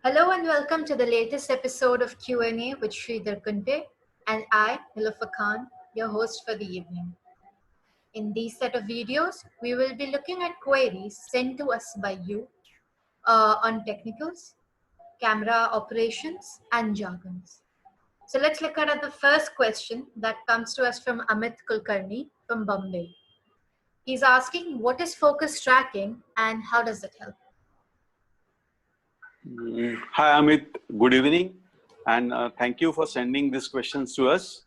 Hello and welcome to the latest episode of Q&A with Shridhar Kunte and I, Mtf Khan, your host for the evening. In these set of videos, we will be looking at queries sent to us by you on technicals, camera operations and jargons. So let's look at the first question that comes to us from Amit Kulkarni from Bombay. He's asking what is focus tracking and how does it help? Hi Amit, good evening and thank you for sending these questions to us.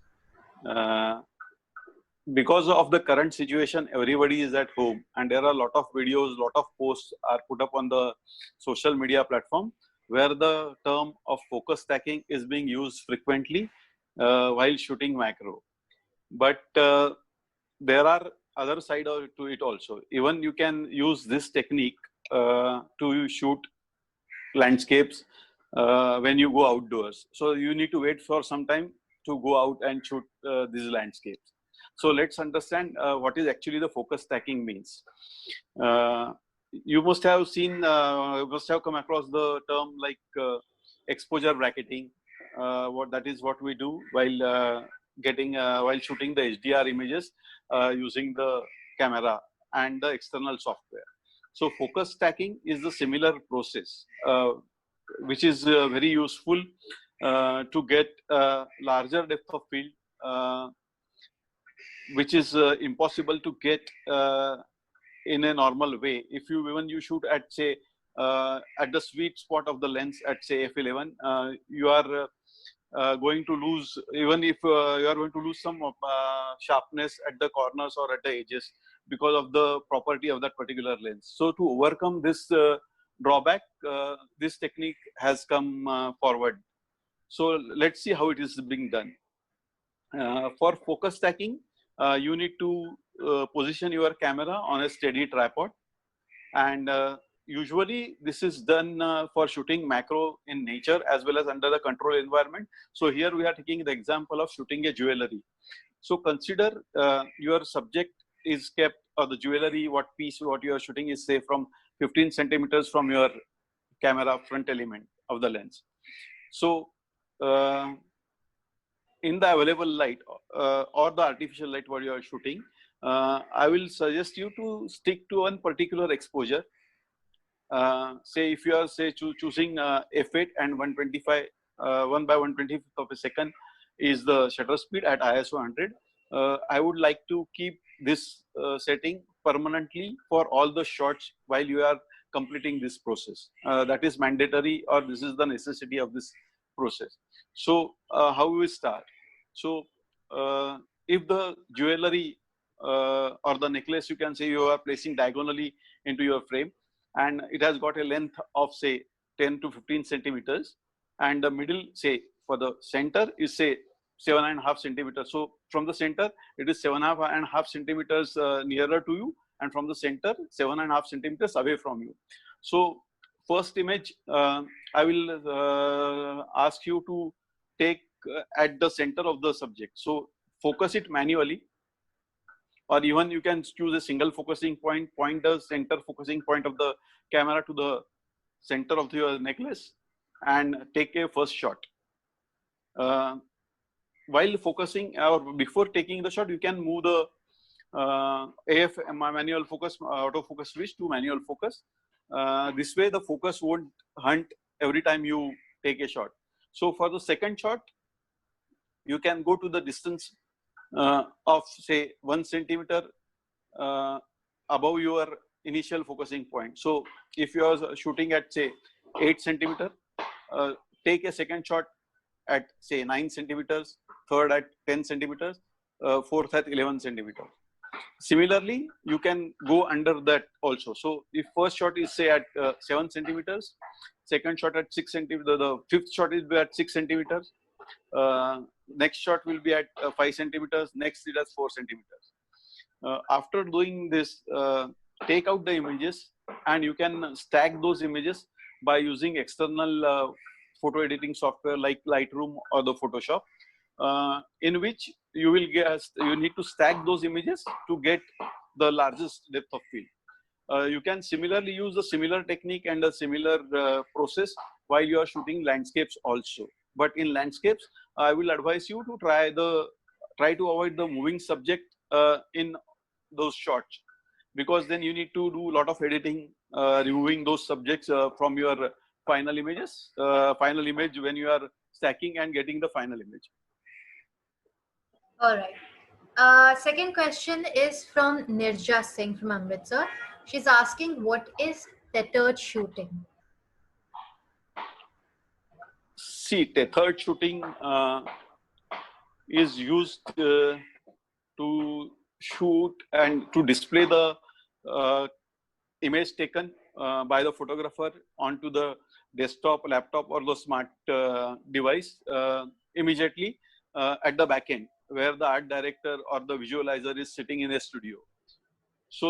Because of the current situation, everybody is at home and there are a lot of videos, lot of posts are put up on the social media platform where the term of focus stacking is being used frequently while shooting macro. But there are other side to it also. Even you can use this technique to shoot landscapes when you go outdoors. So you need to wait for some time to go out and shoot these landscapes. So let's understand what is actually the focus stacking means. You must have seen, must have come across the term like exposure bracketing. That is what we do while while shooting the HDR images using the camera and the external software. So focus stacking is the similar process, which is very useful to get larger depth of field, which is impossible to get in a normal way. If you when you shoot at say at the sweet spot of the lens at say f11, you are going to lose, even if you are going to lose some sharpness at the corners or at the edges because of the property of that particular lens. So to overcome this drawback, this technique has come forward. So let's see how it is being done. For focus stacking, you need to position your camera on a steady tripod, and usually this is done for shooting macro in nature as well as under the control environment. So here we are taking the example of shooting a jewelry. So consider your subject is kept, or the jewelry, what you are shooting is say from 15 centimeters from your camera front element of the lens. So in the available light or the artificial light what you are shooting, I will suggest you to stick to one particular exposure. Say if you are choosing f8 and 125 1 by 125th of a second is the shutter speed at ISO 100. I would like to keep this setting permanently for all the shots while you are completing this process. That is mandatory, or this is the necessity of this process. So how we start? So if the jewelry or the necklace, you can say, you are placing diagonally into your frame, and it has got a length of say 10 to 15 centimeters, and the middle, say for the center, is say 7.5 centimeters. So from the center, it is 7.5 centimeters nearer to you, and from the center, 7.5 centimeters away from you. So first image, I will ask you to take at the center of the subject. So focus it manually, or even you can choose a single focusing point, point the center focusing point of the camera to the center of your necklace and take a first shot. While focusing or before taking the shot, you can move the AF manual focus, autofocus switch to manual focus. This way the focus won't hunt every time you take a shot. So for the second shot, you can go to the distance of say 1 centimeter above your initial focusing point. So if you are shooting at say 8 centimeter, take a second shot at say 9 centimeters, third at 10 centimeters, fourth at 11 centimeters. Similarly, you can go under that also. So if first shot is say at 7 centimeters, second shot at 6 centimeters, the fifth shot is at 6 centimeters, next shot will be at 5 centimeters, next it has 4 centimeters. After doing this, take out the images, and you can stack those images by using external photo editing software like Lightroom or the Photoshop, in which you will get, you need to stack those images to get the largest depth of field. You can similarly use a similar technique and a similar process while you are shooting landscapes also. But in landscapes, I will advise you to try to avoid the moving subject in those shots, because then you need to do a lot of editing, removing those subjects from your final image when you are stacking and getting the final image. All right. Second question is from Nirja Singh from Amritsar. She's asking, what is tethered shooting? See, tethered shooting is used to shoot and to display the uh, image taken by the photographer onto the desktop, laptop, or the smart device immediately at the back end, where the art director or the visualizer is sitting in a studio. So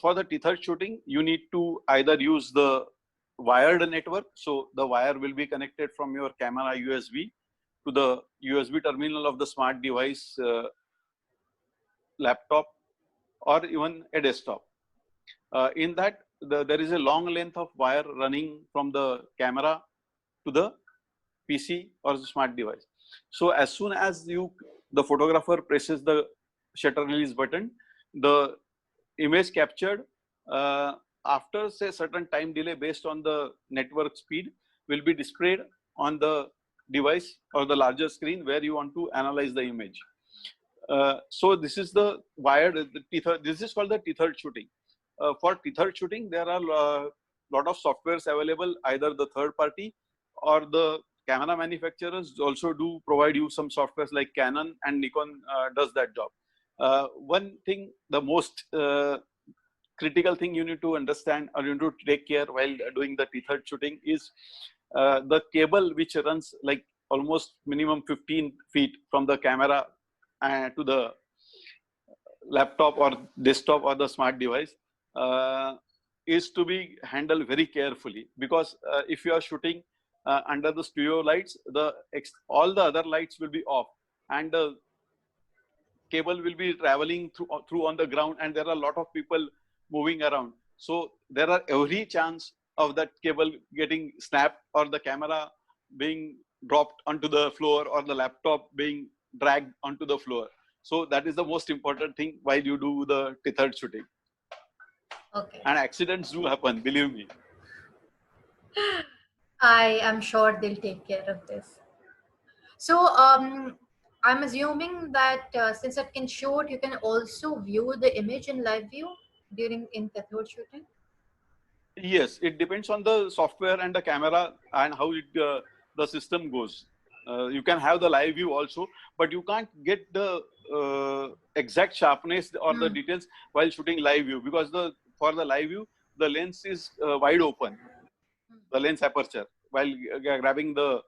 for the tethered shooting, you need to either use the wired network. So the wire will be connected from your camera USB to the USB terminal of the smart device, laptop, or even a desktop. In that, there is a long length of wire running from the camera to the PC or the smart device. So as soon as the photographer presses the shutter release button, the image captured after say certain time delay based on the network speed will be displayed on the device or the larger screen where you want to analyze the image. So this is the this is called the tethered shooting. For tethered shooting, there are a lot of softwares available, either the third party or the camera manufacturers also do provide you some softwares like Canon and Nikon does that job. One thing, the most critical thing you need to understand or you need to take care while doing the tethered shooting is the cable which runs like almost minimum 15 feet from the camera to the laptop or desktop or the smart device is to be handled very carefully, because if you are shooting under the studio lights, all the other lights will be off and the cable will be traveling through on the ground, and there are a lot of people moving around. So there are every chance of that cable getting snapped or the camera being dropped onto the floor or the laptop being dragged onto the floor. So that is the most important thing while you do the tethered shooting. Okay. And accidents do happen, believe me. I am sure they'll take care of this. So I'm assuming that since it can shoot, you can also view the image in live view during in tethered shooting. Yes, it depends on the software and the camera and how the system goes. You can have the live view also, but you can't get the exact sharpness or the details while shooting live view, because for the live view, the lens is wide open, the lens aperture, while grabbing the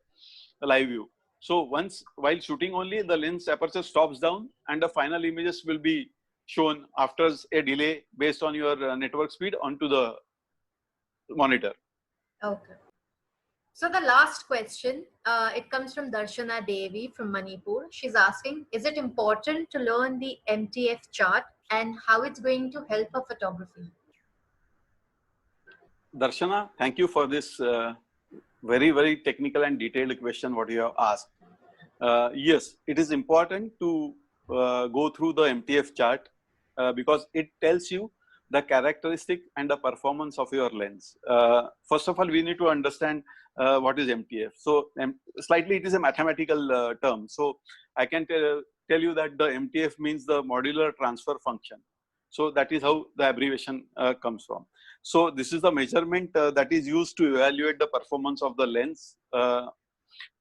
live view. So while shooting only, the lens aperture stops down and the final images will be shown after a delay based on your network speed onto the monitor. Okay. So the last question, it comes from Darshana Devi from Manipur. She's asking, is it important to learn the MTF chart and how it's going to help for photography? Darshana, thank you for this very, very technical and detailed question what you have asked. Yes, it is important to go through the MTF chart because it tells you the characteristic and the performance of your lens. First of all, we need to understand what is MTF. So slightly it is a mathematical term. So I can tell you that the MTF means the modular transfer function. So that is how the abbreviation comes from. So this is the measurement that is used to evaluate the performance of the lens. The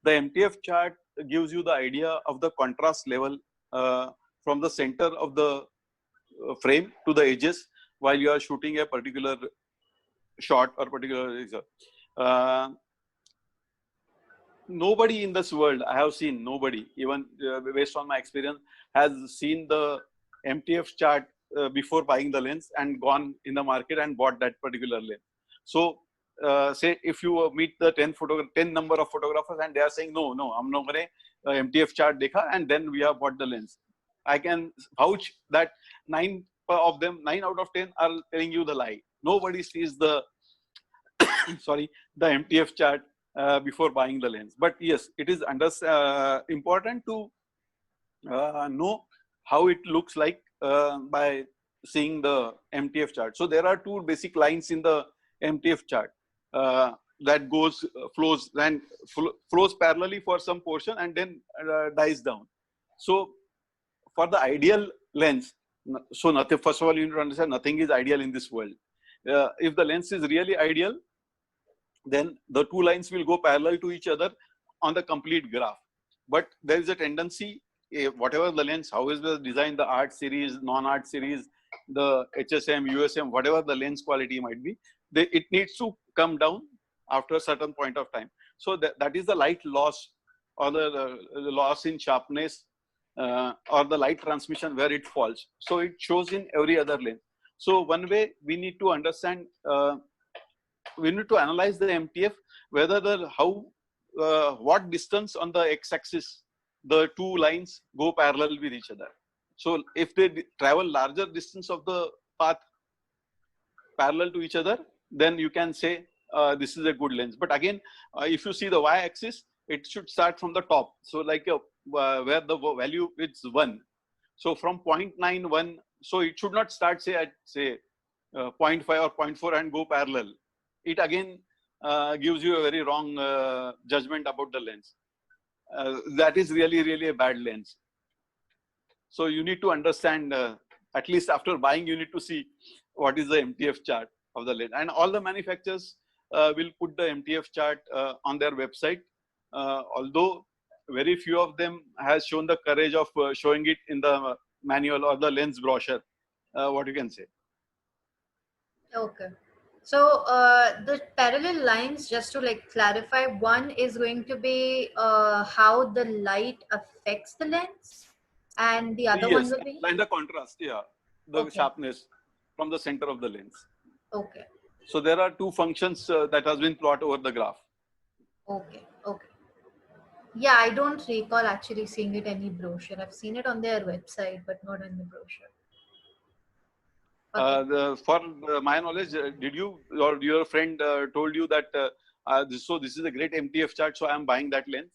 MTF chart gives you the idea of the contrast level from the center of the frame to the edges while you are shooting a particular shot or particular. Nobody in this world, I have seen nobody, even based on my experience, has seen the MTF chart before buying the lens and gone in the market and bought that particular lens. So say if you meet the 10 number of photographers and they are saying, no, I'm not going to MTF chart dekha and then we have bought the lens. I can vouch that 9 out of 10 are telling you the lie. Nobody sees the, sorry, the MTF chart before buying the lens. But yes, it is important to know how it looks like by seeing the MTF chart. So there are two basic lines in the MTF chart that flows flows parallelly for some portion and then dies down. So for the ideal lens, so nothing, first of all, you need to understand nothing is ideal in this world. If the lens is really ideal, then the two lines will go parallel to each other on the complete graph. But there is a tendency, whatever the lens, however designed, the art series, non-art series, the HSM, USM, whatever the lens quality might be, it needs to come down after a certain point of time. So that is the light loss, or the loss in sharpness, or the light transmission where it falls. So it shows in every other lens. So one way we need to understand, we need to analyze the MTF, whether what distance on the x-axis the two lines go parallel with each other. So if they travel larger distance of the path parallel to each other, then you can say this is a good lens. But again, if you see the y-axis, it should start from the top. So like where the value is 1. So from 0.91, so it should not start at 0.5 or 0.4 and go parallel. It again gives you a very wrong judgment about the lens. That is really a bad lens. So you need to understand, at least after buying, you need to see what is the MTF chart of the lens. And all the manufacturers will put the MTF chart on their website, although very few of them has shown the courage of showing it in the manual or the lens brochure. What you can say. Okay. So the parallel lines, just to like clarify, one is going to be how the light affects the lens, and the other one Yes, will be and the contrast, yeah, the okay. sharpness from the center of the lens. Okay. So there are two functions that has been plotted over the graph. Okay. Okay. Yeah, I don't recall actually seeing it any brochure. I've seen it on their website, but not in the brochure. Okay. For my knowledge, did you or your friend told you that this is a great MTF chart, so I am buying that lens?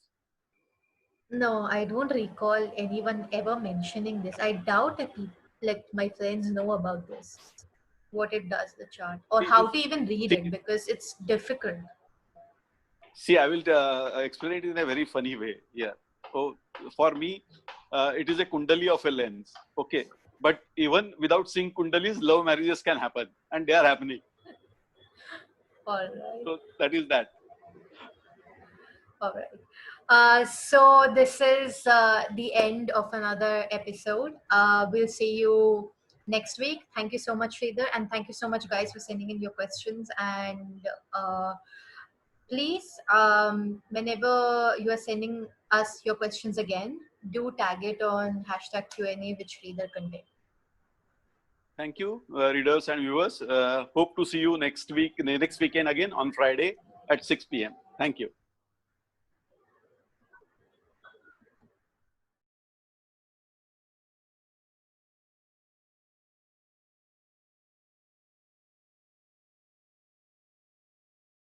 No, I don't recall anyone ever mentioning this. I doubt that like my friends know about this, what it does, the chart, or how to even read it, because it's difficult. See, I will explain it in a very funny way. Yeah. So for me, it is a kundali of a lens. Okay. But even without seeing kundalis, love marriages can happen, and they are happening. All right. So that is that. All right. So this is the end of another episode. We'll see you next week. Thank you so much, Shridhar, and thank you so much, guys, for sending in your questions. And please, whenever you are sending us your questions again, do tag it on hashtag Q&A with Shridhar Kunte. Thank you, readers and viewers. Hope to see you next weekend again on Friday at 6 p.m. Thank you.